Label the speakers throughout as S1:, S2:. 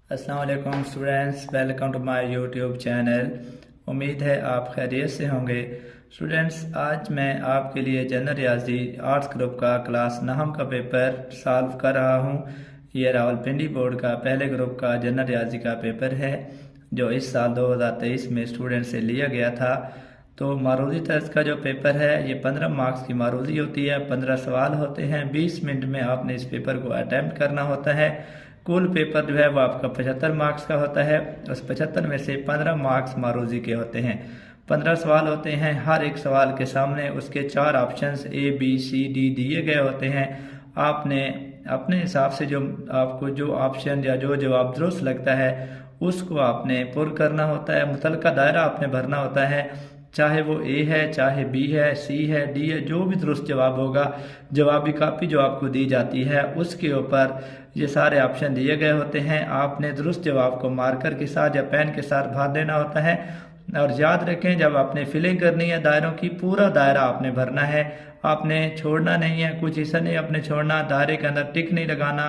S1: अस्सलाम वालेकुम students, welcome to my YouTube channel. उम्मीद है आप खैरियत से होंगे। स्टूडेंट्स, आज मैं आपके लिए जनरल रियाजी आर्ट्स ग्रुप का क्लास 9 का पेपर सॉल्व कर रहा हूं। ये रावलपिंडी बोर्ड का पहले ग्रुप का जनरल रियाजी का पेपर है जो इस साल 2023 में स्टूडेंट से लिया गया था। तो मारूदी तर्ज का जो पेपर है ये 15 मार्क्स की मारूदी होती है। 15 सवाल होते हैं, 20 मिनट में आपने इस पेपर को अटैम्प्ट करना होता है। कुल पेपर जो है वो आपका 75 मार्क्स का होता है। उस 75 में से 15 मार्क्स मारूजी के होते हैं। 15 सवाल होते हैं, हर एक सवाल के सामने उसके 4 options A B C D दिए गए होते हैं। आपने अपने हिसाब से जो आपको जो ऑप्शन या जो जवाब दुरुस्त लगता है उसको आपने पुर करना होता है। मुतलका दायरा आपने भरना होता है, चाहे वो A है, चाहे B है, C है, D है, जो भी दुरुस्त जवाब होगा, जवाबी कापी जो आपको दी जाती है उसके ऊपर ये सारे ऑप्शन दिए गए होते हैं। आपने दुरुस्त जवाब को मार्कर के साथ या पेन के साथ भर देना होता है। और याद रखें, जब आपने फिलिंग करनी है दायरों की, पूरा दायरा आपने भरना है, आपने छोड़ना नहीं है, कुछ हिस्सा नहीं आपने छोड़ना। दायरे के अंदर टिक नहीं लगाना,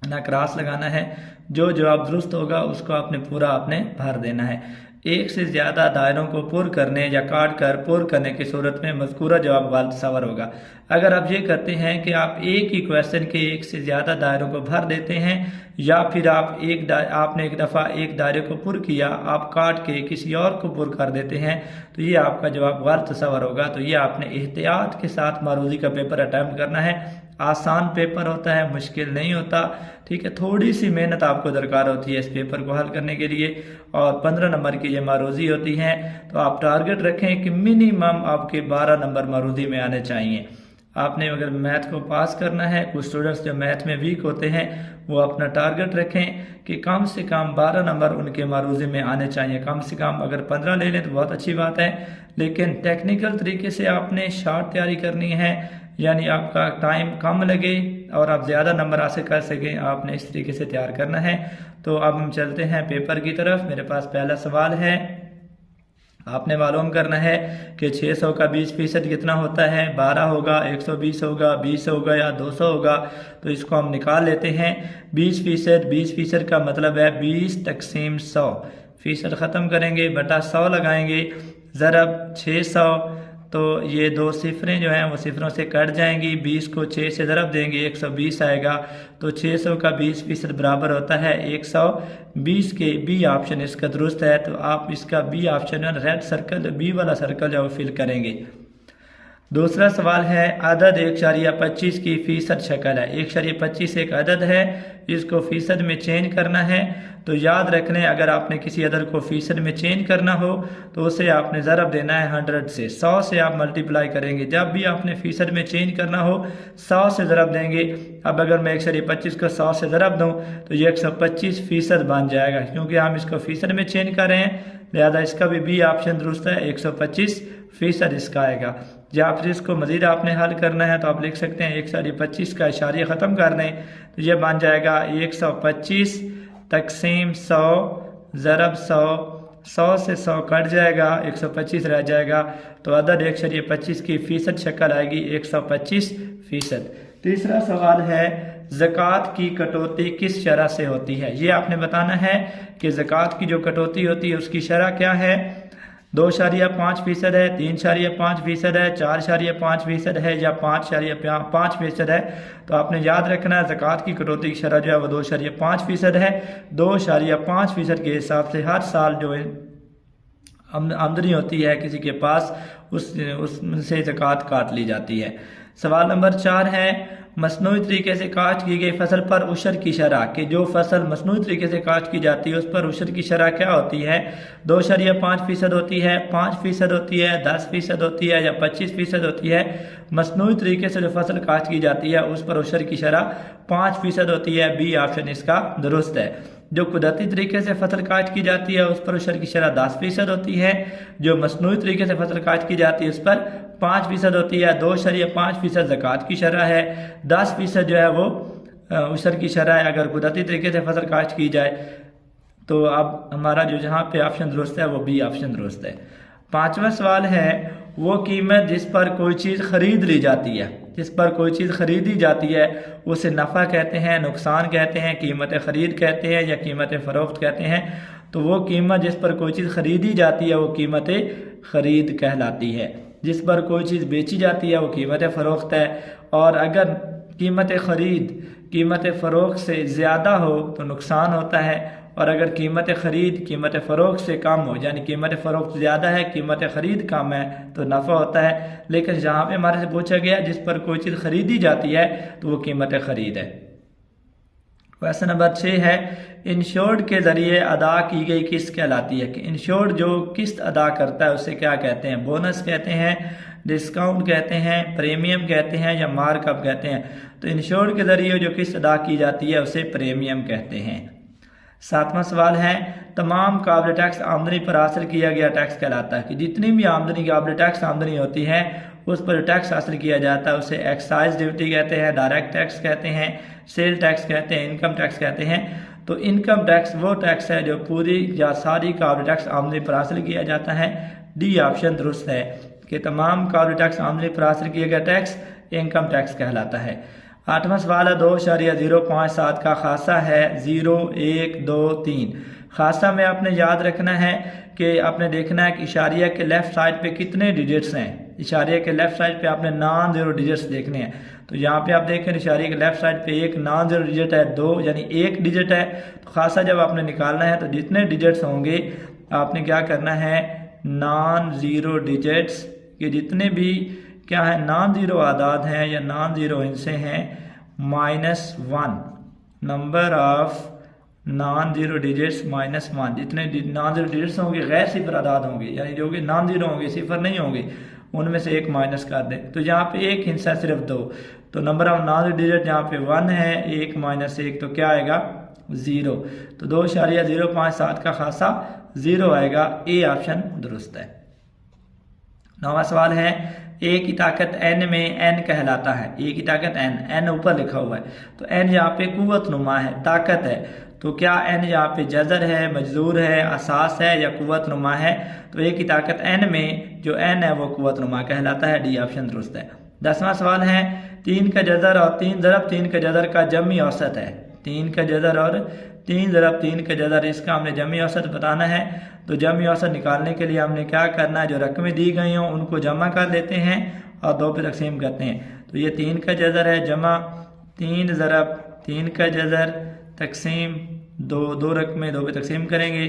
S1: ना क्रॉस लगाना है। जो जवाब दुरुस्त होगा उसको आपने पूरा आपने भर देना है। एक से ज़्यादा दायरों को पुर करने या काट कर पुर करने की सूरत में मज़कूरा जवाब गलत सवार होगा। अगर आप ये करते हैं कि आप एक ही क्वेश्चन के एक से ज़्यादा दायरों को भर देते हैं, या फिर आप आपने एक दफ़ा एक दायरे को पुर किया, आप काट के किसी और को पुर कर देते हैं, तो ये आपका जवाब गलत सवार होगा। तो ये आपने एहतियात के साथ मारूदी का पेपर अटैम्प्ट करना है। आसान पेपर होता है, मुश्किल नहीं होता। ठीक है, थोड़ी सी मेहनत आपको दरकार होती है इस पेपर को हल करने के लिए। और 15 नंबर की ये मारूदी होती हैं, तो आप टारगेट रखें कि मिनिमम आपके 12 नंबर मारूदी में आने चाहिए। आपने अगर मैथ को पास करना है, कुछ स्टूडेंट्स जो मैथ में वीक होते हैं वो अपना टारगेट रखें कि कम से कम 12 नंबर उनके मारूदी में आने चाहिए। कम से कम अगर 15 ले लें तो बहुत अच्छी बात है, लेकिन टेक्निकल तरीके से आपने शार्ट तैयारी करनी है, यानी आपका टाइम कम लगे और आप ज़्यादा नंबर हासिल कर सकें, आपने इस तरीके से तैयार करना है। तो अब हम चलते हैं पेपर की तरफ। मेरे पास पहला सवाल है, आपने मालूम करना है कि 600 का 20% कितना होता है। 12 होगा, 120 होगा, 20 होगा या 200 होगा। तो इसको हम निकाल लेते हैं। 20% का मतलब है 20 तकसीम 100। फीसद ख़त्म करेंगे, बटा 100 लगाएंगे, ज़रब 600। तो ये दो सिफरें जो हैं वो सिफरों से कट जाएंगी। 20 को 6 से ज़रब देंगे, 120 आएगा। तो 600 का 20% बराबर होता है 120 के। बी ऑप्शन इसका दुरुस्त है। तो आप इसका B option red circle, B वाला सर्कल जो फिल करेंगे। दूसरा सवाल है, अदद 1.25 की फीसद शक्ल है। 1.25 एक अदद है, इसको फीसद में चेंज करना है। तो याद रख लें, अगर आपने किसी अदद को फीसद में चेंज करना हो तो उसे आपने ज़रब देना है 100 से। 100 से आप मल्टीप्लाई करेंगे। जब भी आपने फीसद में चेंज करना हो 100 से ज़रब देंगे। अब अगर मैं 1.25 को 100 से ज़रब दूँ तो ये 125% बन जाएगा, क्योंकि हम इसको फीसद में चेंज कर रहे हैं, लिहाजा इसका भी बी ऑप्शन दुरुस्त है। 125% इसका आएगा। या फिर इसको मज़ीद आपने हल करना है तो आप लिख सकते हैं 1.25 का इशारिया ख़त्म कर दें तो ये बन जाएगा 125 तकसीम 100 ज़रब 100। 100 से 100 कट जाएगा, 125 रह जाएगा। तो अदद 1.25 की फीसद शक्ल आएगी 125%। तीसरा सवाल है, ज़कात की कटौती किस शरह से होती है। ये आपने बताना है कि ज़कात की जो कटौती होती है उसकी शरह क्या है। 2.5% है, 3.5% है, 4.5% है या 5.5% है। तो आपने याद रखना है ज़कात की कटौती की शरह जो है वो 2.5% है। 2.5% के हिसाब से हर साल जो आमदनी होती है किसी के पास उससे ज़कात काट ली जाती है। सवाल नंबर 4 है, मसनूई तरीके से काश्त की गई फसल पर उशर की शरह, कि जो फसल मसनूई तरीके से काश्त की जाती है उस पर उशर की शरह क्या होती है। 2.5% होती है, 5% होती है, 10% होती है या 25% होती है। मसनूई तरीके से जो फसल काश्त की जाती है उस पर उशर की शरह 5% होती है। बी ऑप्शन इसका दुरुस्त है। जो कुदरती तरीके से फसल काश्त की जाती है उस पर उशर की शरह 10% होती है। जो मसनूई तरीके से फसल काश्त की जाती है उस पर 5% होती है। 2.5% ज़कात की शरह है, 10% जो है वो उशर की शरह है अगर कुदरती तरीके से फसल काश्त की जाए। तो अब हमारा जो जहाँ पे ऑप्शन दुरुस्त है वो बी ऑप्शन दुरुस्त है। 5वां सवाल है, वो कीमत जिस पर कोई चीज़ खरीद ली जाती है। जिस पर कोई चीज़ ख़रीदी जाती है उसे नफ़ा कहते हैं, नुकसान कहते हैं, कीमत ख़रीद कहते हैं या कीमत फ़रोख्त कहते हैं। तो वो कीमत जिस पर कोई चीज़ ख़रीदी जाती है वो कीमत ख़रीद कहलाती है। जिस पर कोई चीज़ बेची जाती है वो कीमत फ़रोख्त है। और अगर कीमत ख़रीद कीमत फ़रोख्त से ज़्यादा हो तो नुकसान होता है, और अगर कीमत ख़रीद कीमत फ़रोख्त से कम हो, यानी कीमत फ़रोख्त ज़्यादा है कीमत ख़रीद कम है, तो नफ़ा होता है। लेकिन जहाँ पे हमारे से पूछा गया जिस पर कोई चीज़ ख़रीदी जाती है तो वो कीमत ख़रीद है। क्वेश्चन नंबर 6 है, इंश्योर्ड के ज़रिए अदा की गई किस्त कहलाती है। कि इंश्योर्ड जो किस्त अदा करता है उसे क्या कहते हैं? बोनस कहते हैं, डिस्काउंट कहते हैं, प्रीमियम कहते हैं या मार्कअप कहते हैं। तो इंश्योर्ड के ज़रिए जो किस्त अदा की जाती है उसे प्रीमियम कहते हैं। 7वां सवाल है, तमाम काबिल टैक्स आमदनी पर हासिल किया गया टैक्स कहलाता है। कि जितनी भी आमदनी काबिल टैक्स आमदनी होती है उस पर टैक्स हासिल किया जाता है उसे एक्साइज ड्यूटी कहते हैं, डायरेक्ट टैक्स कहते हैं, सेल टैक्स कहते हैं, इनकम टैक्स कहते हैं। तो इनकम टैक्स वो टैक्स है जो पूरी या सारी काबिल टैक्स आमदनी पर हासिल किया जाता है। डी ऑप्शन दुरुस्त है कि तमाम काबिल टैक्स आमदनी पर हासिल किया गया टैक्स इनकम टैक्स कहलाता है। 8वां सवाल है, 2.057 का खासा है 0, 1, 2, 3। खासा में आपने याद रखना है कि आपने देखना है कि इशारिया के लेफ्ट साइड पे कितने डिजिट्स हैं। इशारिया के लेफ्ट साइड पे आपने नॉन ज़ीरो डिजिट्स देखने हैं। तो यहाँ पे आप देखें इशारिया के लेफ्ट साइड पे एक नॉन ज़ीरो डिजिट है, 2 यानी 1 डिजिट है। तो खासा जब आपने निकालना है तो जितने डिजिट्स होंगे आपने क्या करना है, नॉन ज़ीरो डिजिट्स के जितने भी क्या है नॉन ज़ीरो आदाद हैं या नॉन ज़ीरो हिस्से हैं -1, number of non zero digits -1। जितने नॉन ज़ीरो डिजिट्स होंगे गैर सिफर आदाद होंगे, यानी जो कि नॉन ज़ीरो होंगे सिफर नहीं होंगे, उनमें से एक माइनस कर दें। तो यहाँ पे एक हिस्सा सिर्फ 2, तो number of non zero digit यहाँ पे 1 है, 1 - 1 तो क्या आएगा 0। तो 2.057 का खासा 0 आएगा। ए ऑप्शन दुरुस्त है। 9वां सवाल है, ए की ताकत n में n कहलाता है। ए की ताकत n ऊपर लिखा हुआ है, तो n यहाँ पे कुव्वत नुमा है, ताकत है। तो क्या n यहाँ पे जज़र है, मजदूर है, असास है या कुव्वत नुमा है? तो ए की ताकत n में जो n है वो कुव्वत नुमा कहलाता है। डी ऑप्शन दुरुस्त है। 10वां सवाल है, 3 का जज़र और 3 ज़रब 3 का जज़र का जमी औसत है। 3 का जज़र और 3 ज़रब 3 का जज़र, इसका हमने जमी औसत बताना है। तो जमी औसत निकालने के लिए हमने क्या करना है, जो रकमें दी गई हों उनको जमा कर लेते हैं और 2 पे तकसीम करते हैं। तो ये 3 का जज़र है, जमा 3 ज़रब 3 का जज़र तकसीम 2 रकमें 2 पे तकसीम करेंगे।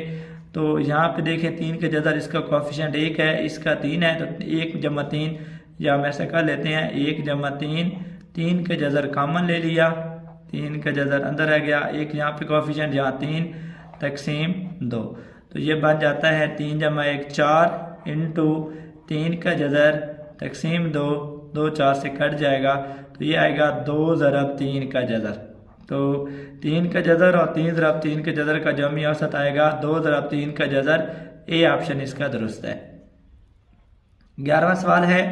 S1: तो यहाँ पे देखें 3 का जज़र, इसका कोएफिशिएंट 1 है, इसका 3 है, तो 1 जमा 3 या हम ऐसा कर लेते हैं 1 जमा 3, 3 का जज़र कॉमन ले लिया, 3 का जज़र अंदर आ गया, 1 यहाँ पे कोएफिशिएंट, यहाँ 3 तकसीम 2। तो ये बन जाता है 3 जमा 1 4 इंटू 3 का जज़र तकसीम 2, 2 4 से कट जाएगा, तो ये आएगा 2 ज़रब 3 का जज़र। तो 3 का जज़र और 3 ज़रब 3 के जज़र का जमी औसत आएगा 2 ज़रब 3 का जज़र। ए ऑप्शन इसका दुरुस्त है। 11वां सवाल है,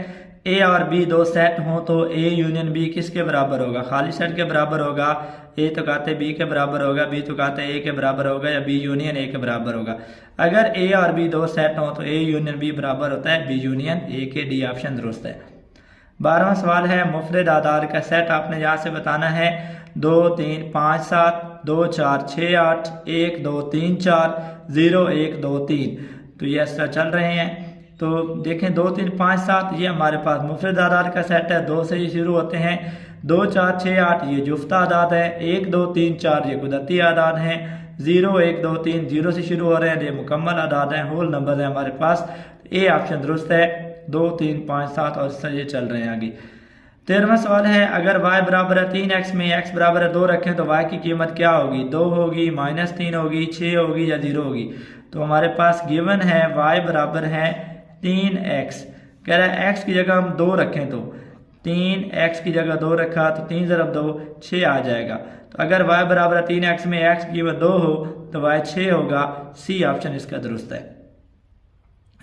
S1: ए और बी 2 सेट हों तो ए यूनियन बी किसके बराबर होगा? खाली सेट के बराबर होगा, ए तो कहते बी के बराबर होगा, बी तो कहते ए के बराबर होगा, या बी यूनियन ए के बराबर होगा। अगर ए और बी 2 सेट हों तो ए यूनियन बी बराबर होता है बी यूनियन ए के। डी ऑप्शन दुरुस्त है। 12वां सवाल है, मुफरद आदाद का सेट आपने यहाँ से बताना है 2 3 5 7 2 4 6 8 1 2 3 4 0 1 2 3। तो ये ऐसा चल रहे हैं। तो देखें 2 3 5 7 ये हमारे पास मुफरद आदाद का सेट है, 2 से ही शुरू होते हैं। 2 4 6 8 ये जुफ्ता आदाद है, 1 2 3 4 ये कुदरती आदाद हैं, 0 1 2 3 0 से शुरू हो रहे हैं, ये मुकम्मल आदाद हैं, होल नंबर है हमारे पास। ए ऑप्शन दुरुस्त है। 2 3 5 7 और इससे ये चल रहे हैं आगे। 13वां सवाल है, अगर y बराबर है 3x में x बराबर है 2 रखें तो y की कीमत क्या होगी? 2 होगी, -3 होगी, 6 होगी या 0 होगी? तो हमारे पास गिवन है y बराबर है 3x। कह रहा है x की जगह हम 2 रखें, तो 3x की जगह 2 रखा तो 3 ज़रब 2 6 आ जाएगा। तो अगर y बराबर है 3x में x की कीमत 2 हो तो y 6 होगा। सी ऑप्शन इसका दुरुस्त है।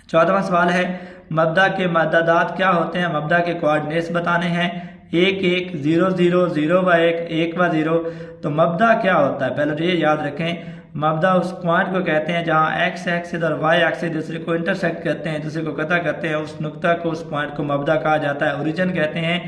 S1: 14वां सवाल है, मब्दा के मददात क्या होते हैं? मब्दा के कोऑर्डिनेट्स बताने हैं। 1 1 0 0 0 व 1 1 व 0। तो मब्दा क्या होता है पहले तो ये याद रखें। मब्दा उस पॉइंट को कहते हैं जहां x एक्सिस और y एक्सिस दूसरे को इंटरसेक्ट करते हैं, दूसरे को कता करते हैं, उस नुक्ता को, उस पॉइंट को मब्दा कहा जाता है। ओरिजिन कहते हैं।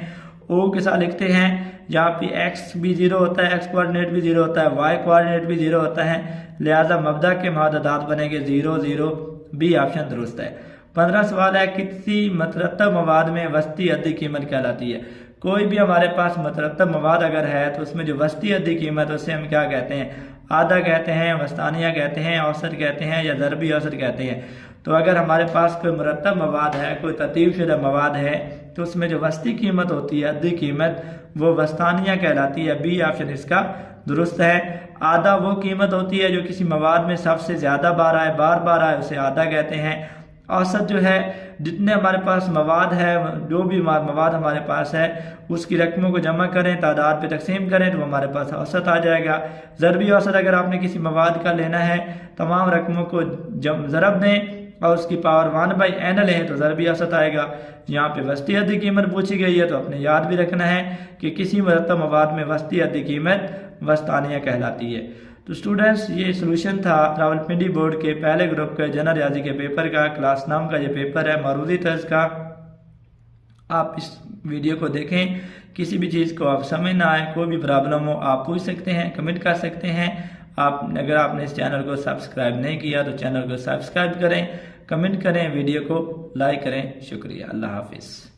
S1: ओ के साथ लिखते हैं। यहाँ पे एक्स भी 0 होता है, एक्स कोऑर्डिनेट भी 0 होता है, वाई कोऑर्डिनेट भी 0 होता है, लिहाजा मबदा के मुतअद्दिदात बनेंगे 0 0। बी ऑप्शन दुरुस्त है। 15 सवाल है, किसी मतरतब मवाद में वस्ती अद्दी कीमत कहलाती है। कोई भी हमारे पास मतरतब मवाद अगर है तो उसमें जो वस्ती अद्दी कीमत उसे हम क्या कहते हैं, आधा कहते हैं, वस्तानिया कहते हैं, औसत कहते हैं या ज़रबी औसत कहते हैं। तो अगर हमारे पास कोई मुरतब मवाद है, कोई तरतीब शुदा मवाद है, तो उसमें जो वस्ती कीमत होती है, अद्दी कीमत, वो वस्तानिया कहलाती है। बी ऑप्शन इसका दुरुस्त है। आधा वो कीमत होती है जो किसी मवाद में सबसे ज़्यादा बार आए, बार बार आए, उसे आधा कहते हैं। औसत जो है, जितने हमारे पास मवाद है, जो भी मवाद हमारे पास है, उसकी रकमों को जमा करें, तादाद पे तकसीम करें तो हमारे पास औसत आ जाएगा। ज़रबी औसत, अगर आपने किसी मवाद का लेना है, तमाम रकमों को ज़रब दें और उसकी पावर 1/n लें तो ज़रबी औसत आएगा। यहाँ पे वस्ती अद्दी कीमत पूछी गई है तो अपने याद भी रखना है कि किसी मुरतब मवाद में वस्ती अद्दी कीमत वस्तानिया कहलाती है। तो स्टूडेंट्स, ये सोल्यूशन था रावलपिंडी बोर्ड के पहले ग्रुप के जनरल रियाजी के पेपर का, क्लास 9 का ये पेपर है मारूदी तर्ज का। आप इस वीडियो को देखें, किसी भी चीज़ को आप समझ ना आए, कोई भी प्रॉब्लम हो, आप पूछ सकते हैं, कमेंट कर सकते हैं। अगर आपने इस चैनल को सब्सक्राइब नहीं किया तो चैनल को सब्सक्राइब करें, कमेंट करें, वीडियो को लाइक करें। शुक्रिया, अल्लाह हाफिज़।